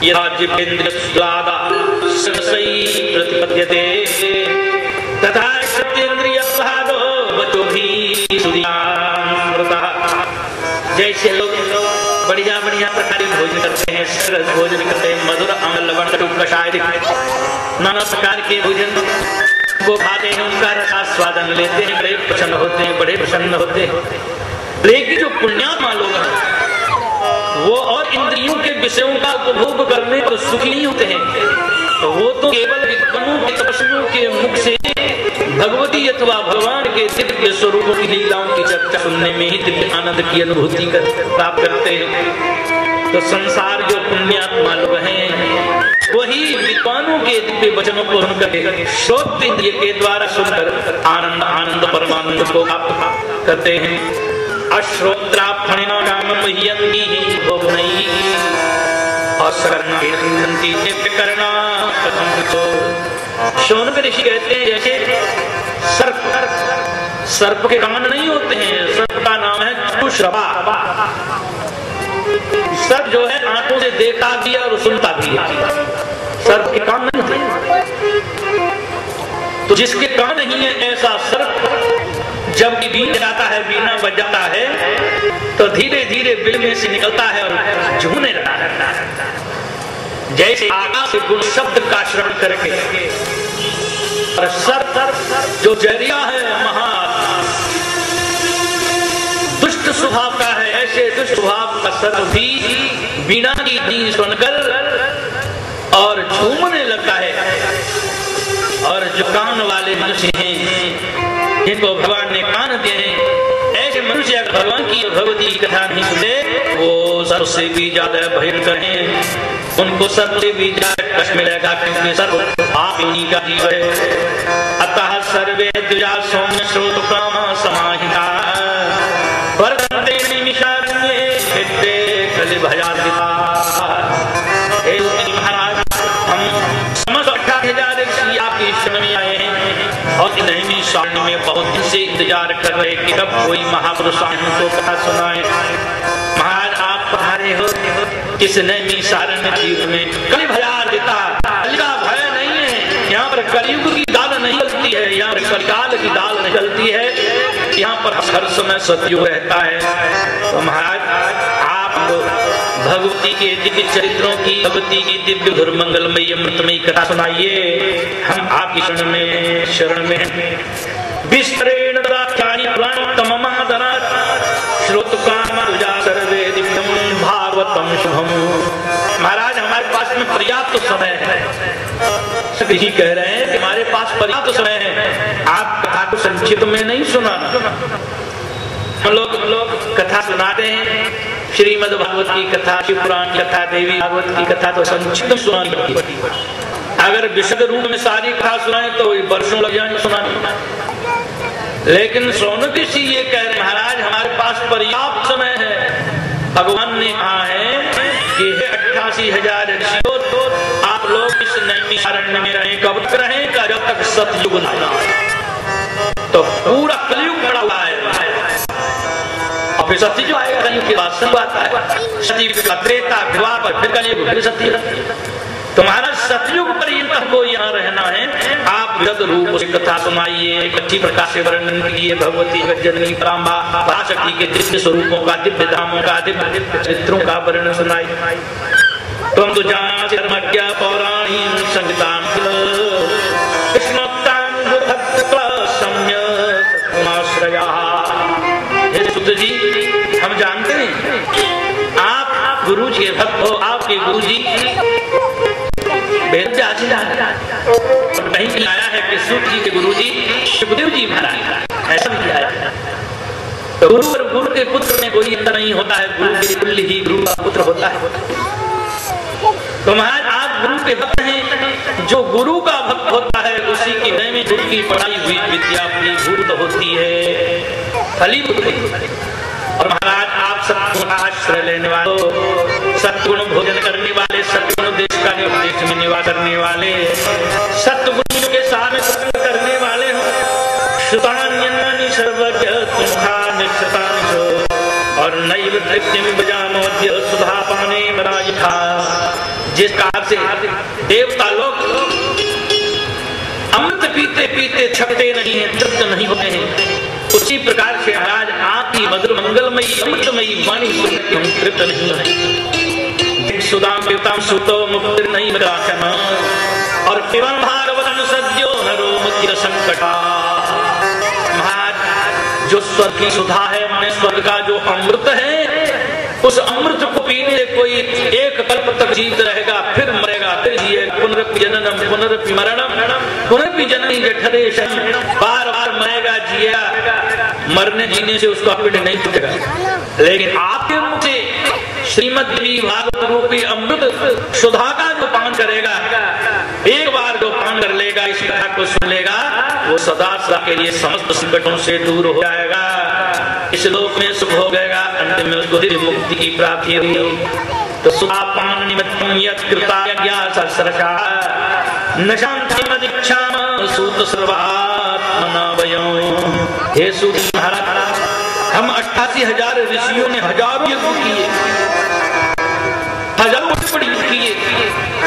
यदा जितेन्द्रियस्वादा सरसई प्रतिपद्यते तथा सत्येन्द्रियस्वादो वचो भी सुधियामृतः। जैसे लोग बढ़िया बढ़िया प्रकार के भोजन करते हैं, सरस भोजन करते हैं, मधुर अम्ल लवण कटु कषाय नाना प्रकार के भोजन को खाते हैं, उनका रसास्वादन लेते हैं, बड़े प्रसन्न होते हैं, बड़े प्रसन्न होते हैं। लेकिन जो पुण्यात्मा लोग हैं वो और इंद्रियों के विषयों का उपभोग करने पर सुखी नहीं होते हैं, तो वो तो केवल विद्वानों के तपस्वियों के मुख से भगवती अथवा भगवान के दिव्य स्वरूपों की लीलाओं की चर्चा सुनने में ही दिव्य आनंद की अनुभूति प्राप्त करते हैं। तो संसार जो पुण्यात्मा लोग हैं वही विद्वानों के दिव्य वचनों को सुनकर श्रोत इंद्रिय के द्वारा सुनकर आनंद आनंद परमानंद को प्राप्त करते हैं। अश्रोत्रा फणिना कामं मह्यन्ति भोगनैः असकर्णान्ति करना कथं तो। शौनक ऋषि कहते हैं जैसे सर्प के कान नहीं होते हैं, सर्प का नाम है चक्षुश्रवा। सर्प जो है आंखों से देखता भी है और सुनता भी है, सर्प के कान नहीं होते। तो जिसके कान नहीं है ऐसा सर्प जब बीन जाता है, बीना बजाता है तो धीरे धीरे बिल में से निकलता है और झूमने लगता है। जैसे आकाश से गुण शब्द का श्रवण करके और सर्प जो जरिया है महा दुष्ट स्वभाव का है, ऐसे दुष्ट स्वभाव का सर्प भी बीना की ध्वनि सुनकर और झूमने लगता है। और जो कान वाले मनुष्य हैं जिनको भगवान ने कान दिए हैं, ऐसे मनुष्य अगर भगवान की भगवती की कथा नहीं सुने वो सर्प से भी ज्यादा भयंकर हैं, उनको सर्प से भी ज्यादा कष्ट मिलेगा, क्योंकि सर्प आप इन्हीं का जीव है। अतः सर्वे द्विजा सौम्य श्रोत काम समाहिता वर्तन्ते निमिषारण्ये क्षेत्रे कलिभयादिता। हे महाराज, हम समस्त 18,000 ऋषि आपकी शरण में आए हैं और नैमी सारण्य में बहुत दिन से इंतजार कर रहे कि कब कोई महापुरुष हमको कथा सुनाए। महाराज आप पधारे हो इस नैमी सारण्य जीव में, कलि भयादिता, कलि का भय नहीं है। यहाँ पर कलयुग की दाल नहीं चलती है, यहाँ पर कलिकाल की दाल नहीं चलती है, यहाँ पर हर समय सतयुग रहता है। तो महाराज आप भगवती के दिव्य चरित्रों की, भगवती की दिव्य धुर मंगलमयी अमृतमयी कथा सुनाइए, हम आपकी शरण में विस्तरेण राख्यानि पुराणोत्तममादरात् श्रोतकामरुजा सर्वे दिव्यं भागवतम शुभम। महाराज हमारे पास में पर्याप्त समय है, यही कह रहे हैं कि हमारे पास पर्याप्त समय है, आप कथा को संक्षिप्त में नहीं सुनाना। हम लोग कथा सुनाते हैं, श्रीमद् भागवत की कथा, शिव पुराण की कथा, देवी भागवत की कथा तो संक्षिप्त सुनानी पड़ती है। अगर विशद रूप में सारी कथा सुनाए तो वर्षों लग जाएंगे सुनाने। लेकिन शौनक ऋषि ये कह रहे महाराज हमारे पास पर्याप्त समय है। भगवान ने कहा है कि 88,000 ऋषियों तो आप लोग इस नैमिषारण्य में रहें, कब तक रहेंगे? जब तक सतयुग न आए। तो पूरा कलयुग पड़ा हुआ है और फिर सत्य जो आएगा कलयुग के बाद सब आता है, सती त्रेता द्वापर फिर कलयुग फिर सत्य। तुम्हारा सतयुग पर्यंत हमको यहाँ रहना है, आप विशद रूप से कथा सुनाइए, अच्छी प्रकार से वर्णन कीजिए भगवती जननी पराम्बा पराशक्ति के दिव्य स्वरूपों का, दिव्य धामों का, दिव्य चरित्रों का वर्णन सुनाइए। तुम तो जाना धर्मज्ञा पौराणी संगीतां कृष्णोक्तां भक्त सम्य सत्माश्रया। जी हम जानते हैं आप गुरु जी के भक्त हो, आपके गुरु जी कहीं आया है कि सूत जी के गुरु जी सुखदेव जी महाराज, ऐसा भी आया है। तो गुरु और गुरु के पुत्र में कोई अंतर नहीं होता है, गुरु के तुल्य ही गुरु का पुत्र होता है। तो महाराज आप गुरु के भक्त हैं, जो गुरु का भक्त होता है उसी की हृदय में गुरु की पढ़ाई हुई विद्या फलीभूत होती है, फलीभूत होती है। और महाराज आप सत्गुण का आश्रय लेने वाले, सत्गुण भोजन करने वाले, सत्गुण देश का देश में निवास करने वाले, सत्गुणों के साथ करने वाले हो। श्रुतान्यन्नानि सर्वज्ञ तुमखा निश्चितानि और नैव तृप्तिं बजामोद्य सुधा पाने बरायिथा। जिस प्रकार से देवता लोग अमृत पीते पीते थकते नहीं है, तृप्त नहीं होते हैं, उसी प्रकार से आज आपकी मधुर मंगलमयी अमृतमयी वाणी सुन के हम तृप्त नहीं है। सुदाम पिताम सुतो मुक्ति नहीं मिलाचना और पिबन भागवतन सद्यो नरो मुक्ति संकटा। महाराज जो स्वर्ग की सुधा है, माने स्वर्ग का जो अमृत है, उस अमृत को पीने से कोई एक कल्प तक जीवित रहेगा, फिर मरेगा, फिर जिएगा। पुनरपि जननम पुनरपि मरणम पुनरपि जननी जठरेशम, बार बार मरेगा, जिएगा। मरने जीने से उसका पेट नहीं टूटेगा। लेकिन आपके मुख से श्रीमद्देवी भागवत रूपी अमृत सुधा का जो पान करेगा, एक बार जो पान कर लेगा, इस कथा को सुन लेगा, वो सदा सदा के लिए समस्त संकटों से दूर हो जाएगा, इस लोक में सुख हो जाएगा, अंत में उसको दिव्य मुक्ति की प्राप्ति होगी। तो सुधापान निमित्तम यत् कृताज्ञा सहस्रशा न शान्ति मदिच्छाम सूत सर्वात्मना वयम्। हे सूत महाराज, हम 88,000 ऋषियों ने हजारों यज्ञ किए, हजारों बड़ी किए,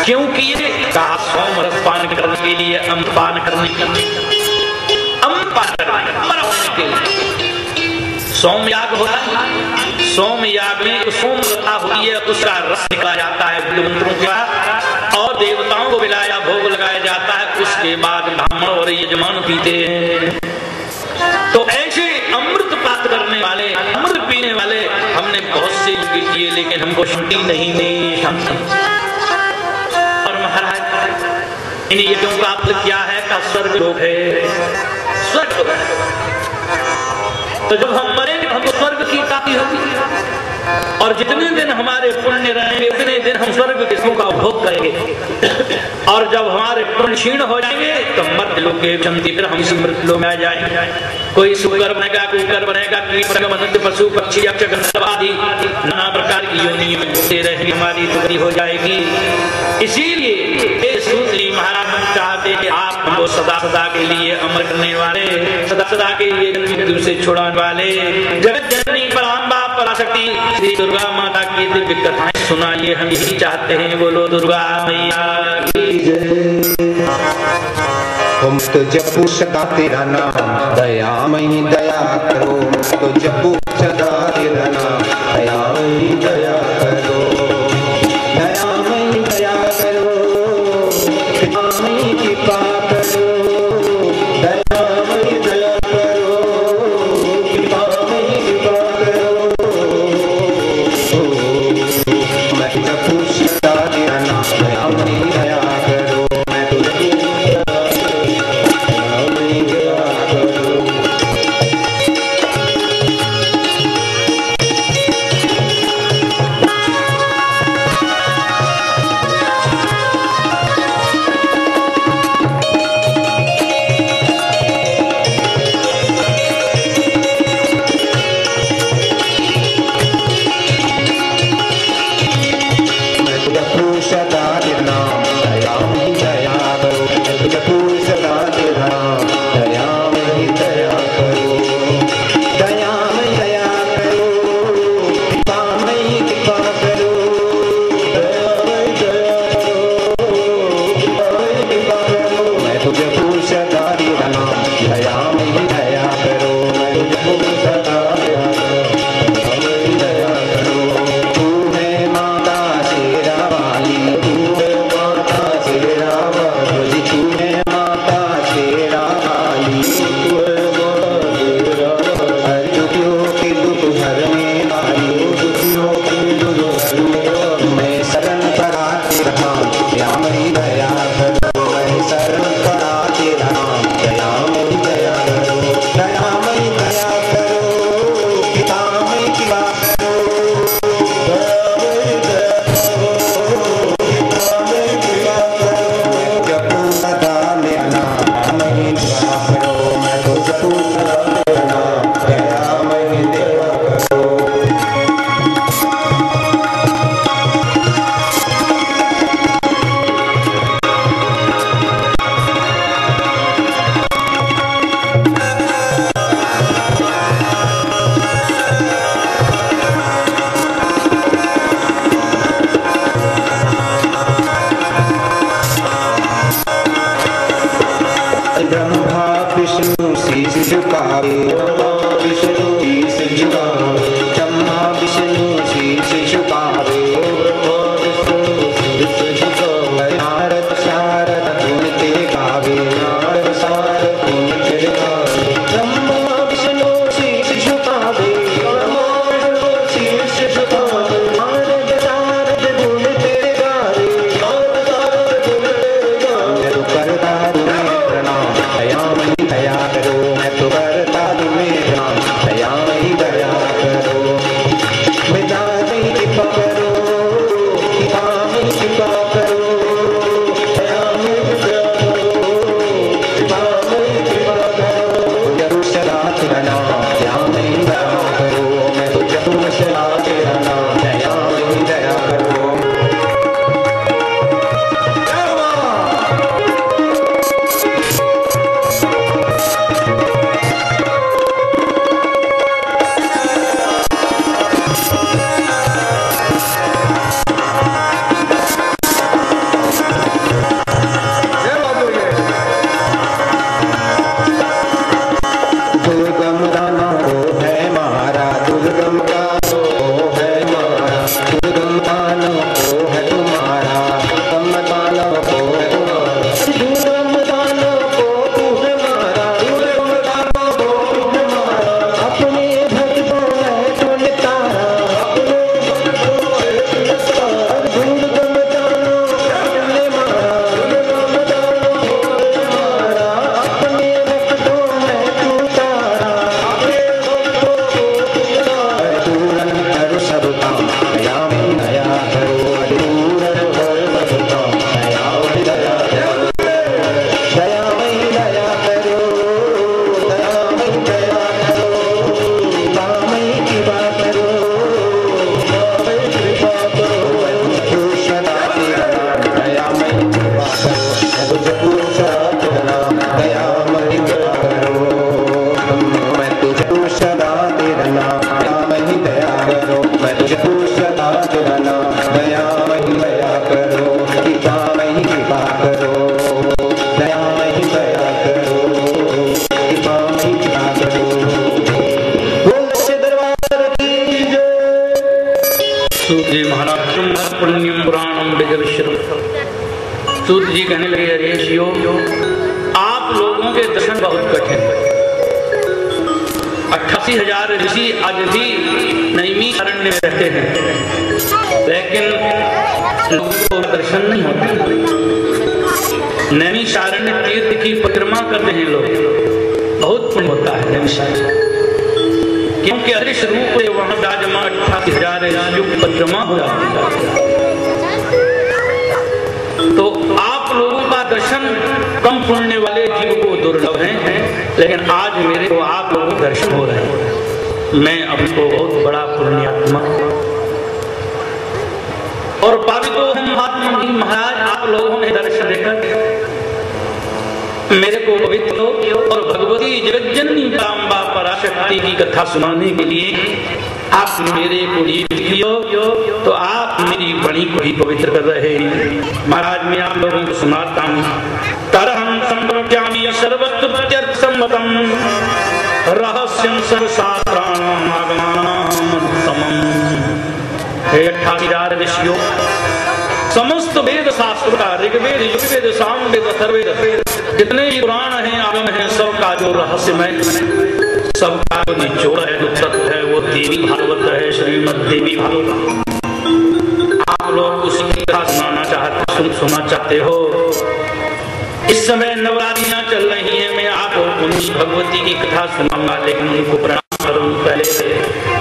क्यों किए? कहा सोम रस पान करने के लिए, अमृत पान करने के लिए, अमृत पान करने के लिए। सोम याग होता है, सोम याग में सोम लता होती है, उसका रस निकाला जाता है मंत्रों का, और देवताओं को बिलाया, भोग लगाया जाता है, उसके बाद ब्राह्मण और यजमान पीते हैं। तो ऐसे अमृत प्राप्त करने वाले, अमृत पीने वाले हमने बहुत से यज्ञ किए, लेकिन हमको शांति नहीं मिली। और महाराज इन यज्ञों का फल क्या है? का स्वर्ग लोक है, स्वर्ग लोक है। तो जब हम मरेंगे हमको स्वर्ग की प्राप्ति होगी, और जितने दिन हमारे पुण्य रहेंगे उतने दिन हम स्वर्ग के सुखों का उपभोग करेंगे। और जब हमारे पुण्य क्षीण हो जाएंगे तो मर्त्य लोक के चंदी फिर हम इसी मृत्यु लोक में आ जाएंगे। कोई सुकर बनेगा, कुकर बनेगा, कीट मनुष्य पशु पक्षी यक्ष आदि नाना प्रकार की योनियों में घूमते रहेंगे, हमारी दुर्गति हो जाएगी। इसीलिए सूत्री महाराज हम चाहते कि आप हमको सदा सदा के लिए अमर करने वाले, सदा सदा के लिए मृत्यु से छुड़ाने वाले, जगत जननी पराम्बा पराशक्ति श्री दुर्गा माता की दिव्य कथाएं सुनाइए, हम यही चाहते हैं। बोलो दुर्गा मैया की जय। हम तो जपू सदा तेरा नाम, दयामयी दया करो, तो जपू सदा तेरा नाम, दयामयी दया करो, दयामयी दया करो, दयामयी कृपा करो, दयामयी दया करो, कृपामयी कृपा करो। मैं जपू सदा तेरा नाम, दयामयी दया करो, मैं तो पुराणम वेदविश्रुतम्। सूत जी कहने लगे, अरे ऋषियों, आप लोगों के दर्शन बहुत कठिन है। 88,000 ऋषि आज भी नैमिषारण्य में रहते हैं, लेकिन लोगों को दर्शन नहीं होते। नैमिषारण्य तीर्थ की परिक्रमा करते हैं लोग, बहुत पुण्य होता है नैमिषारण्य, क्योंकि अदृश्य रूप से वहां विराजमान 88,000 ऋषियों की परिक्रमा हो जाती है। तो आप लोगों का दर्शन कम पुण्य वाले जीव को दुर्लभ है, लेकिन आज मेरे को आप लोगों को दर्शन हो रहे हैं। मैं अभी को बहुत बड़ा पुण्यात्मा और पावित्रो हम महाराज, आप लोगों ने दर्शन देकर मेरे को पवित्र और भगवती जगज्जननी पराम्बा पराशक्ति की कथा सुनाने के लिए आप मेरे को लियो, तो आप मेरी वाणी को ही पवित्र कर रहे हैं। महाराज, मैं आप लोगों को सुनाता हूँ। तरहं संप्रज्ञामि सर्वत्र प्रत्यर्थ सम्मतम् रहस्यं सर्वशास्त्राणाम् आगमानामुत्तमम्। हे 88,000 ऋषियों, समस्त वेद शास्त्र का, ऋग्वेद, यजुर्वेद, सामवेद, अथर्ववेद, जितने पुराण हैं, आगम हैं, सबका जो रहस्यमय, सबका जो निचोड़ है, जो तत्व है, वो देवी भागवत है, श्रीमद् देवी भागवत। आप लोग उसी की कथा सुनना चाहते हो। इस समय नवरात्रियां चल रही हैं, मैं आपको उन्हीं भगवती की कथा सुनाऊंगा, लेकिन उनको प्रणाम करूं पहले से।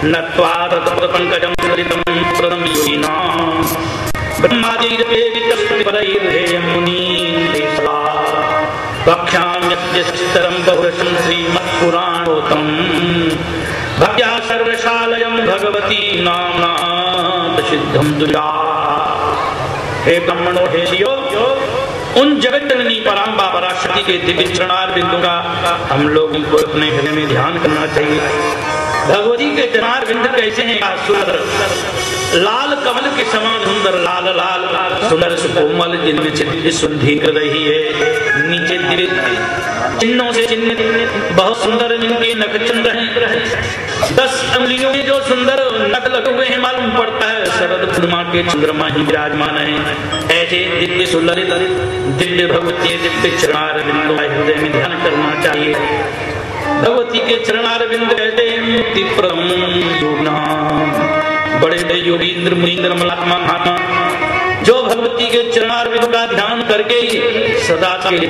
नत्वा तत्पंकजं सरितं प्रदं योगिनां ब्रह्मादिर्वेदितस्तुतिपरैर्धेयं मुनीन्द्रेशा वक्ष्याम्यद्यस्तरं बहुरसं श्रीमत्पुराणोत्तमं भक्त्या सर्वशालयं भगवती नाम्ना प्रसिद्धं दुर्गा। हे ब्राह्मणो, हे ऋषियो, उन जगज्जननी पराम्बा पराशक्ति के दिव्य चरणारविंदों का हम लोगों को अपने हृदय में ध्यान करना चाहिए। भगवती के चरणारविंद कैसे हैं? सुंदर लाल कमल के समान सुंदर, लाल लाल सुंदर सुकोमल, जिनमें चित्त शुद्धि कर रही है। नीचे दिव्य चिन्हों से चिन्हित बहुत सुंदर जिनके नखचंद्र हैं। 10 अंगुलियों में जो सुंदर नख लगे हुए हैं, मालूम पड़ता है शरद पूर्णिमा के चंद्रमा ही विराजमान है। ऐसे दिव्य सुंदरित दिव्य भगवती दिव्य चरणारविंदों का हृदय में ध्यान करना चाहिए। भगवती के चरणारविंद कहते हैं मुक्तिप्रदम योगिनां। बड़े बड़े योगींद्र मुनींद्र महात्मा महात्मा जो भगवती के चरणारविंद का ध्यान करके सदा के लिए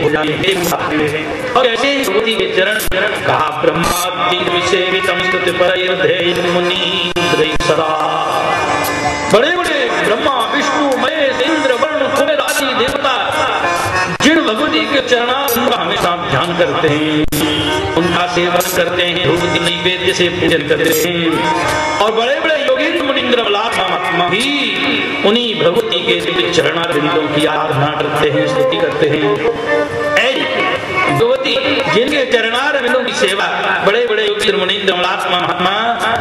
और ऐसे भगवती के चरण कहा ब्रह्मादि विसेवितं स्तुतिपरैर्धेयं मुनीन्द्रैः। बड़े बड़े ब्रह्मा, विष्णु, महेश, इंद्र, वरुण, कुबेर आदि देवता जिन भगवती के चरणारविंद का हमेशा ध्यान करते हैं, उनका सेवन करते हैं, धूप नैवेद्य से पूजन करते हैं, और बड़े बड़े योगी मुनींद्र महात्मा भी उन्हीं भगवती के चरणारविंदों की आराधना करते हैं, स्तुति करते हैं। भगवती जिनके चरणारविंदों की सेवा बड़े बड़े योगी मुनींद्र महात्मा,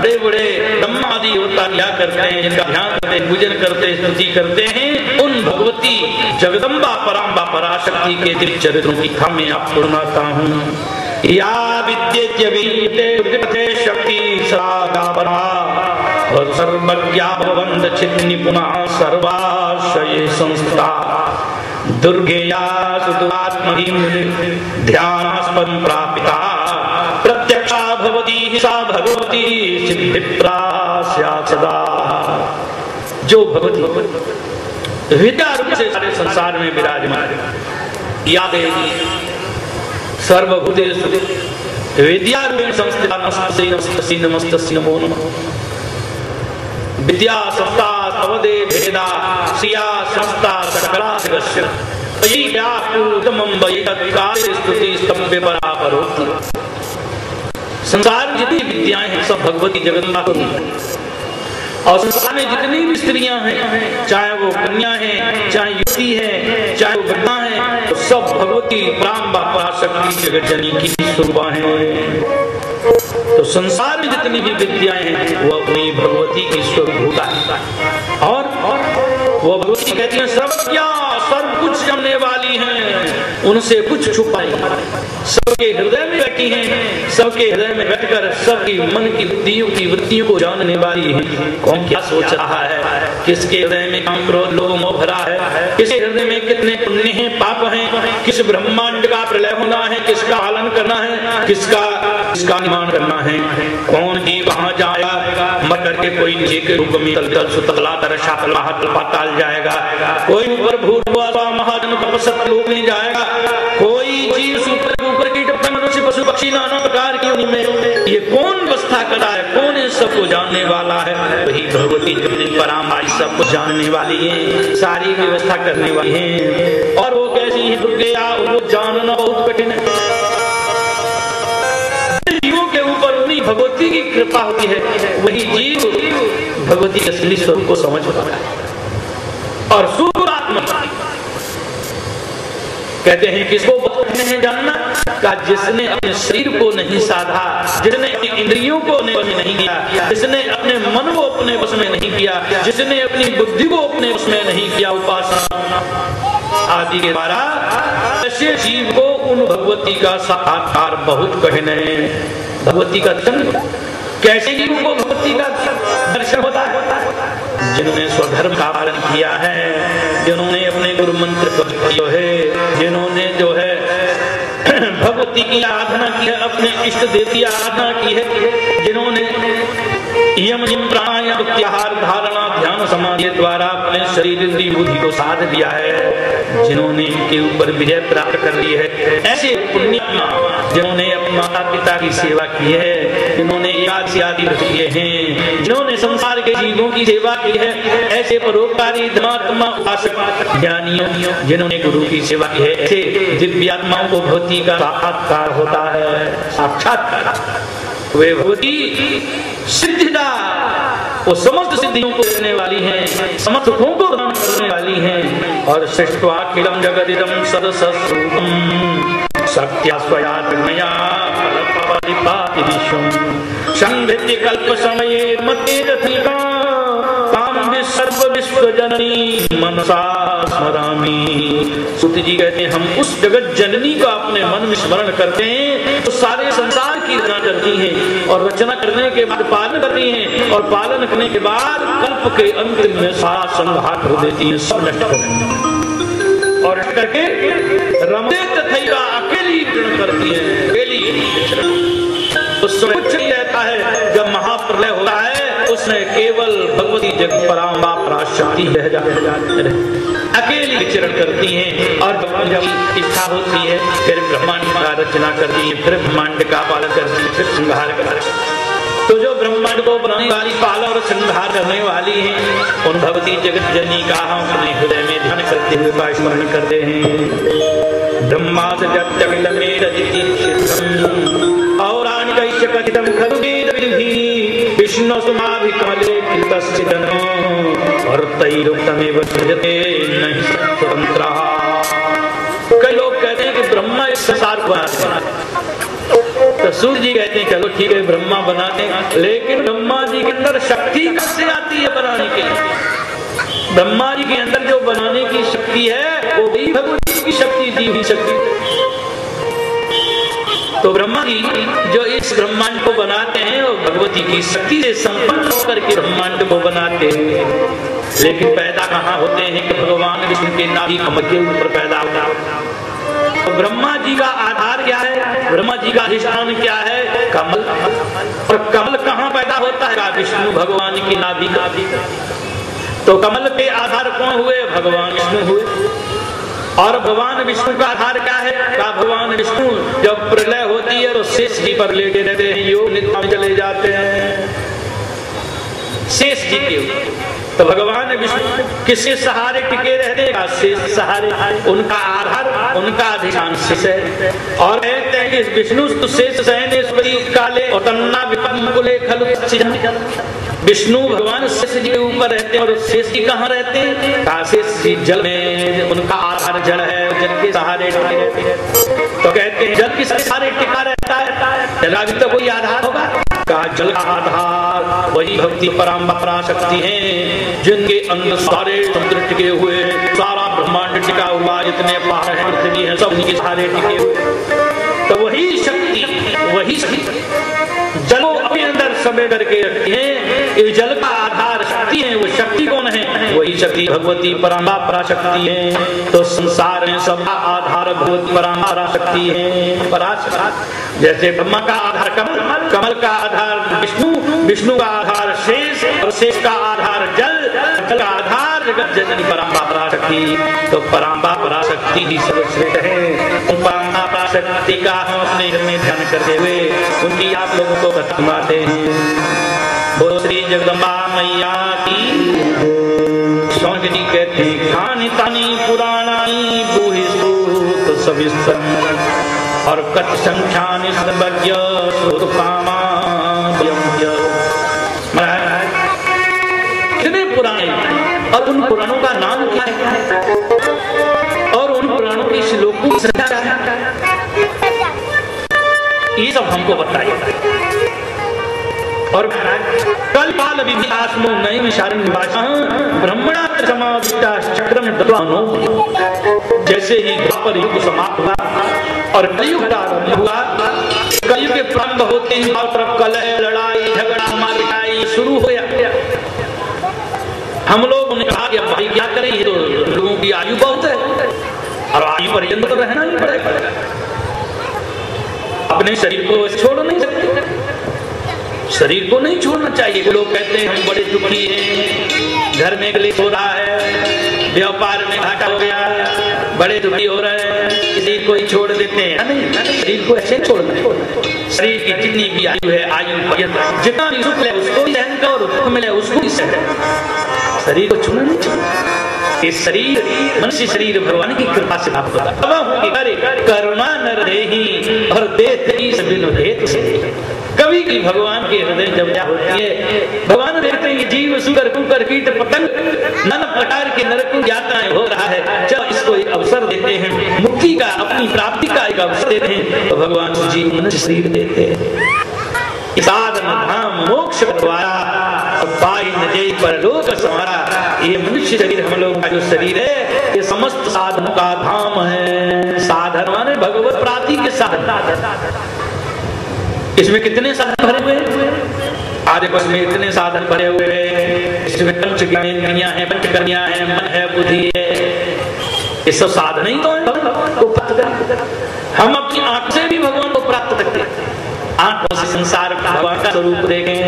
बड़े बड़े ब्रह्मा आदि देवता क्या करते हैं, जिनका ध्यान करते हैं, पूजन करते हैं, स्तुति करते हैं, उन भगवती जगदम्बा पराम्बा पराशक्ति के दिव्य चरित्रों की कथा मैं आपको सुनाता हूँ। या विद्येत्य विद्यते शक्ति सागापरा और सर्वज्ञा भवन्त चित् निपुणा सर्वाश्रये संस्था दुर्गेया सुतुरात्महिं ध्यानास्पदं प्रापिता प्रत्यक्षा भवती सा भगवती सिद्धिप्रा स्यात् सदा। जो भगवती विद्या रूप से सारे संसार में विराजमान या देवी सर्वभूतेषु विद्यारूपेण संस्थिता नमस्तस्यै नमस्तस्यै नमो नमः। विद्या सत्ता तवदे भेदा श्रिया संस्था सकला जगस्य तयि व्यापूतमं वै तत्काले स्तुति स्तंभे परापरोक्ति। संसार में जितनी विद्याएं हैं सब भगवती जगन्नाथ की, और संसार में जितनी भी स्त्रियां हैं, चाहे वो कन्या है, चाहे युवती है, चाहे वो वृद्धा है, तो सब भगवती पराम्बा पराशक्ति जगज्जननी की स्वरूपा हैं। तो संसार में जितनी भी विद्याएं हैं वो अपनी भगवती की स्वरूप है। और वो भगवती कहती है सर्वज्ञा, सर्व कुछ जानने वाली हैं, उनसे कुछ छुपाई, सबके हृदय में बैठी हैं, सबके हृदय में बैठकर सबकी मन की बुद्धियों की वृत्तियों को जानने वाली है। कौन क्या सोच रहा है, किसके हृदय में काम क्रोध लोभ मोह भरा है, किसके हृदय में कितने पुण्य हैं पाप हैं, किस ब्रह्मांड का प्रलय होना है, किसका पालन करना है, किसका निर्माण करना है, कौन जी वहां जाएगा, मर करके कोई नीचे के रूप में तल सुतला तरशा पाताल जाएगा, कोई ऊपर भूर्भुवः महाजन तपस्या लोक में जाएगा, कोई जीव ऊपर की मनुष्य पशु पक्षी नाना प्रकार की उनमें ये कौन व्यवस्था करा है, कौन है सबको जानने वाला है, वही भगवती परामाई सबको जानने वाली है, सारी व्यवस्था करने वाली है। और वो कैसी है दुर्गा, वो जानना बहुत कठिन है। जीवों के ऊपर उन्हीं भगवती की कृपा होती है, वही जीव भगवती के असली स्वरूप को समझ पाता है। और सूरात्मा कहते हैं किसको बोलते हैं जानना का, जिसने अपने शरीर को नहीं साधा, जिसने अपनी इंद्रियों को वश में नहीं किया, जिसने अपने मन को अपने वश में नहीं किया, जिसने अपनी बुद्धि को अपने वश में नहीं किया, उपासना आदि के द्वारा, ऐसे जीव को उन भगवती का साक्षात्कार बहुत कठिन है। भगवती का दर्शन कैसे जीव को भगवती का दर्शन होता है? जिन्होंने स्वधर्म का पालन किया है, जिन्होंने अपने गुरु मंत्र को किया है, जिन्होंने जो है भगवती की आराधना की है, अपने इष्ट देव की आराधना की है, जिन्होंने यम नियम प्राणायाम प्रत्याहार धारणा ध्यान समाधि द्वारा अपने शरीर इंद्रिय बुद्धि को साध दिया है, जिन्होंने इनके ऊपर विजय प्राप्त कर ली है, ऐसे पुण्यात्मा जिन्होंने अपने माता पिता की सेवा की है, जिन्होंने एकादशी आदि व्रत किए हैं, जिन्होंने संसार के जीवों की सेवा की है, ऐसे परोपकारी धर्मात्मा उपासक ज्ञानियों जिन्होंने गुरु की सेवा की है, ऐसे दिव्यात्माओं को भगवती का साक्षात्कार होता है। साक्षात्कार वे भगवती सिद्धिदा, वो समस्त सिद्धियों को देने वाली हैं, समस्त सुखों को प्रदान करने वाली हैं। और सृष्ट्वाखिलम जगदिदं सदसस्रूपं शक्त्या स्वया तन्मया परपरिपाति विश्वं संहृत्य कल्प समये मते रथिका तां सर्व विश्व जननी मनसा स्मरामि। सूत जी कहते हैं हम उस जगत जननी का अपने मन में स्मरण करते हैं तो सारे संसार की रचना करती हैं, और रचना करने के बाद पालन करती हैं, और पालन करने के बाद कल्प के अंत में सारा संहार कर देती हैं, सब नष्ट कर देती हैं, और करके रमते तथैवा अकेली विचरण करती हैं, अकेली। उस समय कुछ नहीं रहता है, जब महाप्रलय होता है उसमें केवल भगवती जगत पराम्बा पराशक्ति रह जाती है, अकेली विचरण करती हैं। और जब इच्छा होती है फिर ब्रह्मांड का रचना करती है, फिर ब्रह्मांड का पालन करती है, फिर संहार करती है। तो जो ब्रह्मांड को बनाने वाली, पालन और संहार करने वाली है, उन भगवती जगत जननी का हम अपने हृदय में ध्यान करते हुए का स्मरण करते हैं। ब्रह्मा से और कथितम खलु वेदविधि विष्णु समाभिकमले कृतश्चिदनो और तैरुक्तमेव सृजते नहि स्वतंत्रः। कई लोग कहते हैं कि ब्रह्मा इस संसार को बनाते हैं, तो सूर्य जी कहते हैं चलो ठीक है ब्रह्मा बनाते हैं, लेकिन ब्रह्मा जी के अंदर शक्ति कैसे आती है बनाने के? ब्रह्मा जी के अंदर जो बनाने की शक्ति है वो भी भगवती की शक्ति दी हुई शक्ति। तो ब्रह्मा जी जो इस ब्रह्मांड को बनाते हैं वो भगवती की शक्ति से संपन्न होकर के ब्रह्मांड को बनाते हैं, लेकिन पैदा कहाँ होते हैं कि भगवान विष्णु के नाभि कमल के ऊपर पैदा होता है। तो ब्रह्मा जी का आधार क्या है, ब्रह्मा जी का अधिष्ठान क्या है? कमल। और कमल कहाँ पैदा होता है? विष्णु भगवान की नाभि का। तो कमल पे आधार कौन हुए? भगवान विष्णु हुए। और भगवान विष्णु का आधार क्या है? भगवान विष्णु जब प्रलय होती है तो शेष जी पर लेटे रहते हैं, योग निद्रा में चले जाते हैं शेष जी के। तो भगवान विष्णु किसके सहारे टिके रहते हैं? शेष सहारे। उनका आधार, उनका अधिष्ठान शेष है। और कहते हैं कि विष्णु शेष सहनेश्वरी काले और तन्ना विपमुकुले खलु। विष्णु भगवान शेष जी के ऊपर रहते हैं, और शेष जी कहाँ रहते हैं? शेष जी जल में, उनका आधार जल है, जल के सहारे टिके रहते हैं। तो कहते हैं जल के सहारे टिका रहता है, जल भी तो कोई आधार होगा। का जल का आधार वही भक्ति पराम्परा शक्ति है, जिनके अंदर सारे समुद्र टिके हुए, सारा ब्रह्मांड टिका हुआ, जितने पहाड़ हैं पृथ्वी है सब उनके सहारे टिके हुए। तो वही शक्ति, वही जल अपने अंदर समेट करके रखी है। ये जल का आधार शक्ति है। वो शक्ति कौन है? वही शक्ति भगवती पराम्परा शक्ति है। तो संसार में सबका आधार भगवती पराम्परा शक्ति है, पराशक्ति। जैसे ब्रह्मा का आधार कमल, कमल का आधार विष्णु, विष्णु का आधार शेष, और शेष का आधार जल, जल का आधार जगत जननी पराम्परा शक्ति। तो पराम्परा शक्ति ही सर्वश्रेष्ठ है। पराम्परा शक्ति का हम अपने घर में ध्यान करते हुए उनकी आप लोगों को बतलाते हैं। बोलो श्री जगदम्बा मैया की। स्वामी जी कहते हैं खानी तानी पुराणानी बूहि सूत सविस्तन और कथ संख्यानि सर्वज्ञ श्रुत कामा कितने पुराने, और उन पुराणों का नाम क्या है और उन पुराणों की श्लोकों की संख्या क्या है, ये सब हमको बताइए। और कल काल विभिन्नास्मो नैव शारीन भाषा ब्रह्मणा समाविष्टा चक्रम दत्वानो। जैसे ही द्वापर युग समाप्त हुआ और कलयुग प्रारंभ हुआ, कलयुग के प्रारंभ होते ही चारों तरफ कलह, लड़ाई, झगड़ा, मारपीटाई शुरू हो गया। हम लोगों ने कहा कि अब भाई क्या करें, ये तो लोगों की आयु बहुत है और आयु पर्यंत तो रहना ही पड़ेगा, अपने शरीर को छोड़ नहीं सकते, शरीर को नहीं छोड़ना चाहिए। लोग कहते हैं हम बड़े दुखी हैं, घर में क्लेश हो रहा है, व्यापार में घाटा हो गया, बड़े दुखी हो रहे हैं, शरीर को ही छोड़ देते हैं। नहीं, शरीर को ऐसे छोड़ना है। शरीर की जितनी भी आयु है, आयु पर्यंत जितना भी सुख मिले उसको ही सहन करो, दुख मिले उसको ही सहन। शरीर को छूना नहीं चाहिए। ये शरीर मनुष्य शरीर भगवान की कृपा से प्राप्त होता है। करुणा नर देहि और देहि सबिन देत से। कभी की भगवान के हृदय जब क्या होती है, भगवान देखते हैं कि जीव सुगर कुकर कीट पतंग नाना प्रकार के नरक यात्राएं हो रहा है, जब इसको एक अवसर देते हैं, मुक्ति का, अपनी प्राप्ति का एक अवसर देते हैं, तो भगवान जीव मनुष्य शरीर देते हैं। साधन धाम मोक्ष द्वारा पाई न जय परलोक संवारा। ये मनुष्य शरीर हम लोगों का जो शरीर है, ये समस्त साधनों का धाम है। साधन माने भगवत प्राप्ति के साधन। इसमें कितने साधन भरे हुए हैं? आर्यभट्ट में इतने साधन भरे हुए हैं। इसमें पंच ज्ञानेंद्रियां हैं, पंच कर्मियां हैं, मन है, बुद्धि है, ये सब साधन ही तो है। हम अपनी आंख से भी भगवान को प्राप्त करते हैं। आंखों से संसार भगवान का स्वरूप देखें।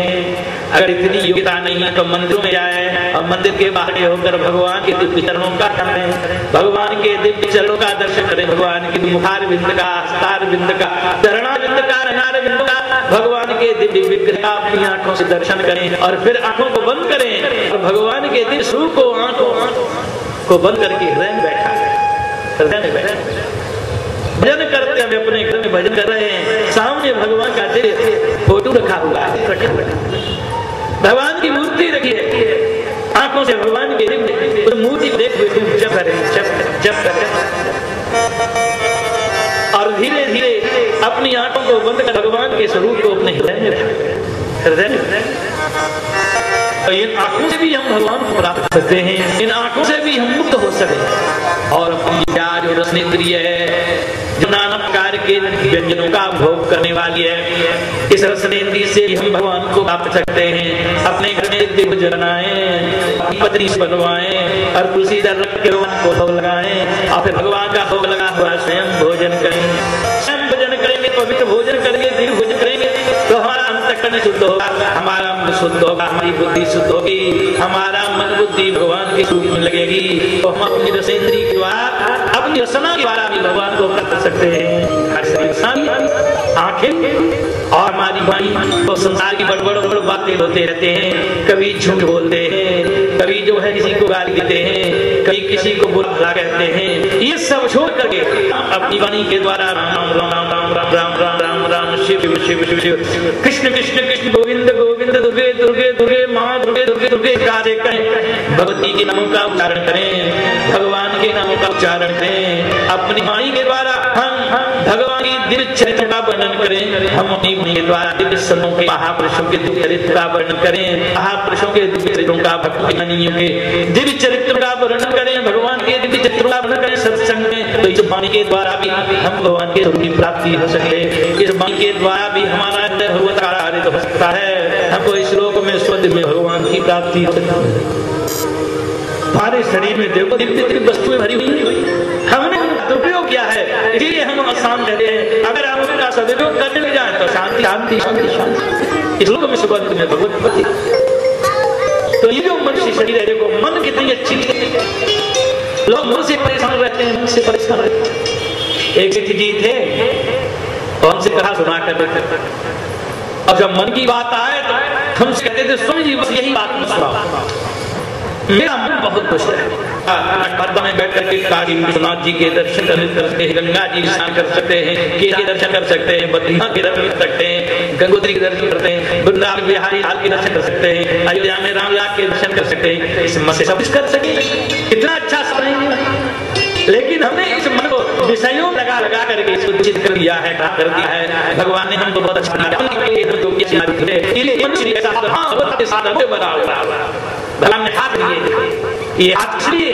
अगर इतनी योग्यता नहीं है तो मंदिरों में जाए और मंदिर के बाहर होकर भगवान के दिव्य चरणों का करें, भगवान के दिव्य चरणों का दर्शन करें, भगवान के मुखार बिंद का, हस्तार बिंद का, चरणार बिंद का, रनार बिंद का, भगवान के दिव्य विग्रह का अपनी आंखों से दर्शन करें और फिर आंखों को बंद करें और भगवान के दिव्य स्वरूप को आंखों को बंद करके हृदय में बैठा है। हृदय में बैठा भजन करते, हम अपने घर में भजन कर रहे हैं, सामने भगवान का दिव्य फोटो रखा हुआ है, भगवान की मूर्ति रखी है, आंखों से भगवान के दिव्य मूर्ति देख हुए जप करें, जप करें और धीरे धीरे अपनी आंखों को बंद कर भगवान के स्वरूप को अपने हृदय में। इन आंखों से भी हम भगवान को प्राप्त कर सकते हैं, इन आंखों से भी हम मुक्त हो सके। और अपनी प्यार और रसनेंद्रिय है जो नाना प्रकार के व्यंजनों का भोग करने वाली है, इस रसनेंद्रिय से हम भगवान को प्राप्त सकते हैं। अपने घर में दिव्य भोजन बनाएं, पत्नी बनवाएं और तुलसी दल रख के भगवान को भोग लगाएं और फिर भगवान का भोग लगा हुआ स्वयं भोजन करें। स्वयं भोजन करेंगे, पवित्र भोजन करेंगे, दिव्य भोजन करेंगे तो हमारा अंतःकरण शुद्ध होगा, हमारा मन शुद्ध होगा, हमारी बुद्धि शुद्ध होगी, हमारा मन बुद्धि भगवान के रूप में लगेगी तो हम अपनी रसेंद्रिय के द्वारा, अपनी रसना के द्वारा भी भगवान को प्राप्त कर सकते हैं। आंखें और हमारी वाणी तो संसार की बड़ बातें होते रहते हैं, कभी झूठ बोलते हैं, कभी जो है किसी को गाली देते हैं, कभी किसी को बुरा भला कहते हैं। ये सब छोड़ करके अपनी वाणी के द्वारा राम राम राम राम राम राम राम राम राम शिव शिव शिव शिव कृष्ण कृष्ण कृष्ण गोविंद गोविंद दुर्गे दुर्गे दुर्गे माँ दुर्गे दुर्गे दुर्गे कार्य करें। भगवती के नामों का उच्चारण करें, भगवान के नामों का उच्चारण करें। अपनी वाणी के द्वारा हम भगवान की दिव्य चरित्र का वर्णन करें, हम अपनी के द्वारा दिव्य संतों के महापुरुषों के दिव्य चरित्र का वर्णन करें, महापुरुषों के दिव्य चरित्रों का, भक्त ज्ञानियों के दिव्य चरित्र का वर्णन करें, भगवान के दिव्य चरित्रों का वर्णन करें सत्संग में, तो इस वाणी के द्वारा भी हम भगवान के स्वरूप की प्राप्ति हो सके, इस वाणी के द्वारा भी हमारा भगवत आराधित हो सकता है, हमको इस लोक में स्वदेह में भगवान की प्राप्ति हो सकती है। हमारे शरीर में देखो दिव्य दिव्य वस्तुएं भरी हुई, हमने दुरुपयोग किया है, इसलिए हम आसान कहते हैं। अगर आप उसका सदुपयोग करने लग जाए तो शांति शांति शांति शांति, इस लोक में सुगंध में भगवत। तो ये जो मनुष्य शरीर है, देखो मन कितनी अच्छी है, लोग मन से परेशान रहते हैं, मन से परेशान रहते हैं। एक सेठ जी थे, हमसे कहा सुना करते थे, और जब मन की बात आए तो हमसे कहते थे सुन जी बस यही बात मत सुनाओ, मेरा मन बहुत खुश है। पर्दा में बैठ करके काशी विश्वनाथ जी के दर्शन कर सकते हैं, गंगा जी स्नान कर सकते हैं, केदार के दर्शन कर सकते हैं, बद्रीनाथ के दर्शन कर सकते हैं, गंगोत्री के दर्शन करते हैं, वृंदावन बिहारी लाल के दर्शन कर सकते हैं, अयोध्या में रामलाल के दर्शन कर सकते हैं, इस मन से सब कुछ कर सके, कितना अच्छा समय। लेकिन हमने इस मन को विषयों लगा लगा करके इसको दूषित कर दिया है, कर दिया है। भगवान ने हमको बहुत अच्छा बनाया, भगवान ने हाथ दिए, ये हाथ इसलिए,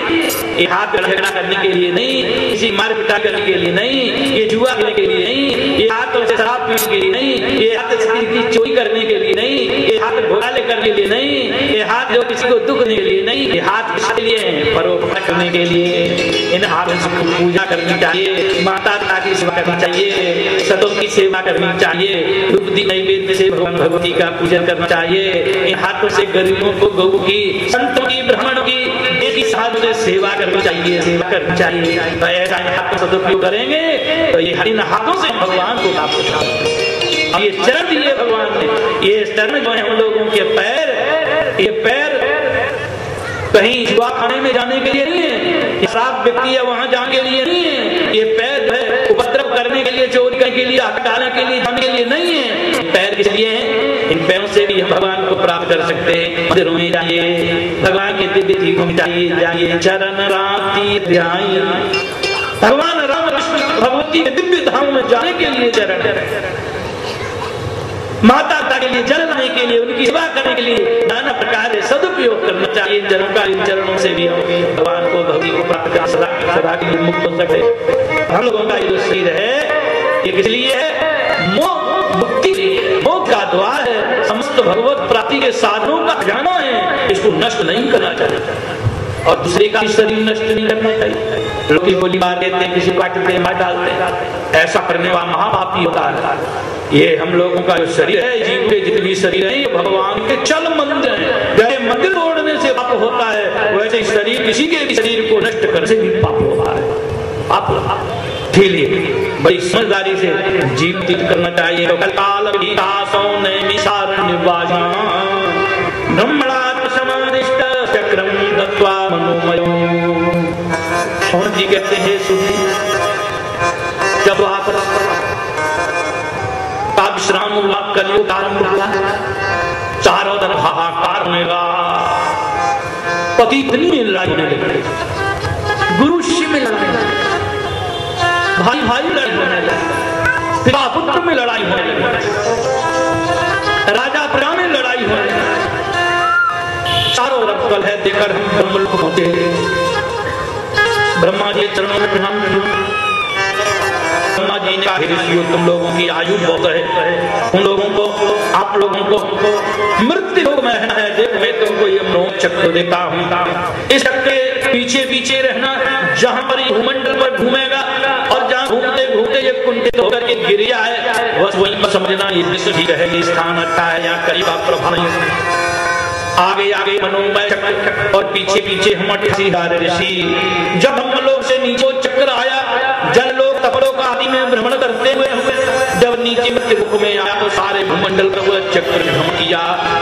ये हाथ झगड़ा करने के लिए नहीं, किसी मार पिटा करने के लिए नहीं, ये जुआ खेलने के लिए नहीं, ये हाथ शराब पीने के लिए नहीं, ये हाथ की चोरी करने के लिए नहीं, ये हाथ घोटाले करने के लिए नहीं, ये हाथ जो किसी को दुख देने के लिए नहीं, ये हाथ किसके लिए है? परोपकार करने के लिए। इन हाथों से पूजा करनी चाहिए, माता पिता की सेवा करनी चाहिए, सतों की सेवा करनी चाहिए, धूप दीप नैवेद्य से भगवान भगवती का पूजन करना चाहिए। इन हाथों से गरीबों को, गऊ की, संतों की, ब्राह्मणों की, देवी साधु से सेवा करनी चाहिए, सेवा करनी चाहिए। तो ऐसा हाथ का सदुपयोग करेंगे तो ये इन हाथों से भगवान को प्राप्त होगा। ये चरण दिए भगवान ने, ये चरण जो है हम लोगों के पैर, ये पैर कहीं जुआ खाने में जाने के लिए नहीं है, शराब व्यक्ति है वहां जाने के लिए नहीं है, ये पैर जो है उपद्रव करने के लिए, चोरी करने के लिए, हटाने के लिए, जाने के लिए नहीं है। पैर किस लिए हैं? इन पैरों से भी हम भगवान को प्राप्त कर सकते हैं। मंदिरों में जाइए, भगवान के दिव्य तीर्थों में जाइए, चरण राति ध्यान, भगवान राम कृष्ण भगवती के दिव्य धाम में जाने के लिए चरण, माता पिता के लिए, जल लाने के लिए, उनकी सेवा करने के लिए नाना प्रकार से सदुपयोग करना चाहिए। जनों का इन चरणों से भी हम भगवान को, भक्ति को प्राप्त कर सदा के लिए मुक्त हो सकते। हम लोगों का ये जो शरीर है ये किस लिए है? मोक्ष मुक्ति, मोक्ष का द्वार है, समस्त भगवत प्राप्ति के साधनों का खजाना है, इसको नष्ट नहीं करना चाहिए और दूसरे का शरीर नष्ट नहीं करना चाहिए। लोग गोली मार देते हैं, किसी काटते मार डालते हैं, ऐसा करने वाला महापापी होता है। ये हम लोगों का जो शरीर है, जीव के जितनी शरीर है, ये भगवान के चल मंदिर है। जैसे मंदिर तोड़ने से पाप होता है, वैसे शरीर, किसी के भी शरीर को नष्ट करने से भी पाप होता है। पाप इसलिए बड़ी समझदारी से जीवन करना चाहिए। तो काल ब्रह्मणात् समादिष्ट चक्रम दत्वा मनोमयो। सोन जी कहते हैं सुधी, जब आप विश्राम हुआ, कलयुग आरंभ हुआ, चारों तरफ हाहाकार होने लगा, पति पत्नी में लड़ाई होने लगी, गुरु शिष्य में लड़ाई, भाई भाई लड़ाई होने लगी, पिता पुत्र में लड़ाई होने लगी, राजा प्रजा में लड़ाई होने लगी। चारों तरफ कलह देकर हम ब्रह्मलोक पहुंचे। ब्रह्मा जी चरणों में प्रणाम किया। ब्रह्मा जी ने कहा, तुम लोगों की आयु बहुत है, उन लोगों को, आप लोगों को मृत्यु लोक में रहना है। देखो मैं तुमको ये मोक्ष चक्र देता हूँ, इस चक्र के पीछे पीछे रहना, जहाँ पर भूमंडल पर घूमेगा और जहाँ घूमते घूमते ये कुंठित होकर के गिर जाए, बस वहीं पर समझना ये विश्व ठीक है, ये स्थान अच्छा है, यहाँ करीब आप प्रभाव नहीं। आगे आगे मनोमय चक्र और पीछे पीछे हमारे ऋषि। जब हम लोग से नीचे चक्र आया, जल लोग तपलोक आदि में भ्रमण करते हुए जब नीचे मृत्यु में आया तो सारे भूमंडल का वो चक्र भ्रमण किया।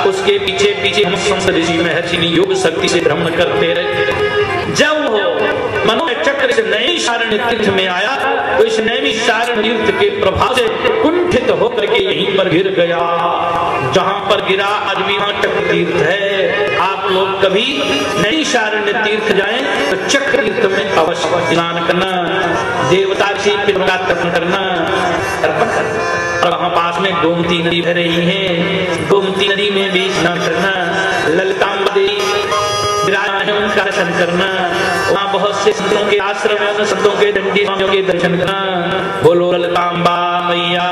उसके पीछे पीछे हम संत ऋषि महर्षि योग शक्ति से भ्रमण करते रहे। जब वो मनोमय चक्र इस नैमिषारण्य तीर्थ में आया तो इस नैमिषारण्य तीर्थ के प्रभाव से कुंठित होकर के यहीं पर गिर गया। जहां पर गिरा आज भी वहां चक्र तीर्थ है। आप लोग कभी नैमिषारण्य तीर्थ जाएं तो चक्र तीर्थ में अवश्य स्नान करना, देवता से पितृ का तर्पण करना, और वहाँ पास में गोमती नदी बह रही है। गोमती नदी में भी स्नान करना, ललितांबा देवी विराजमान है, उनका दर्शन करना। वहाँ बहुत से संतों के आश्रम है, उन संतों के दंडी स्वामियों के दर्शन करना। बोलो ललितांबा मैया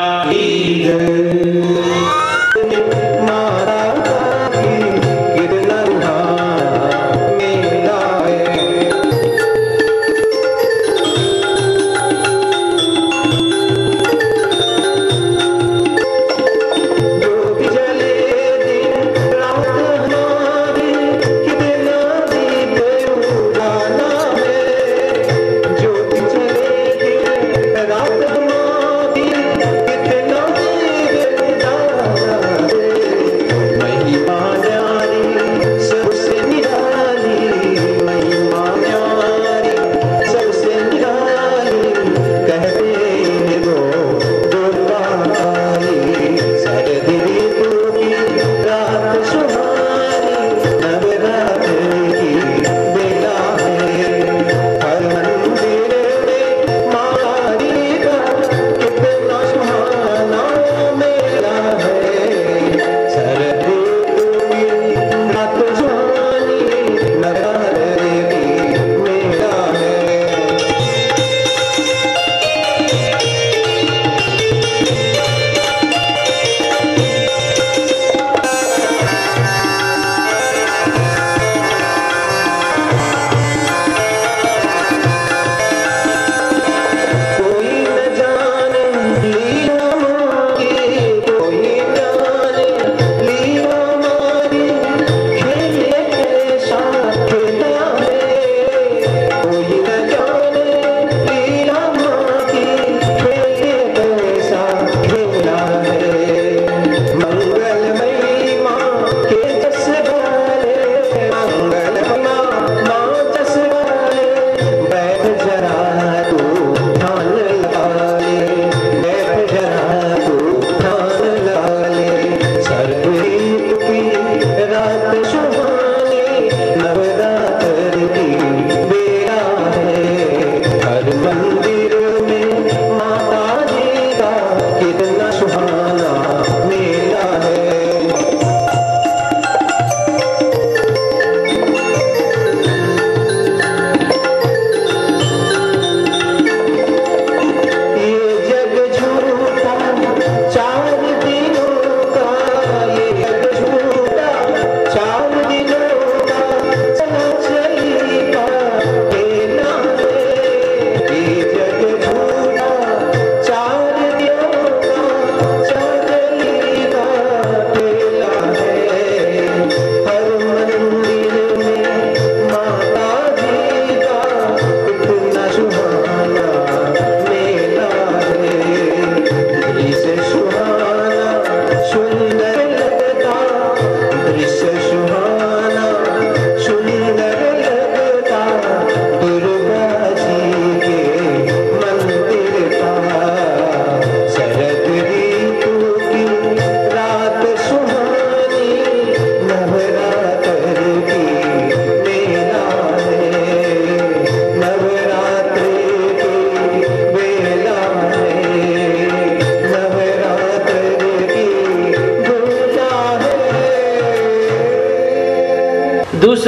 दूसरे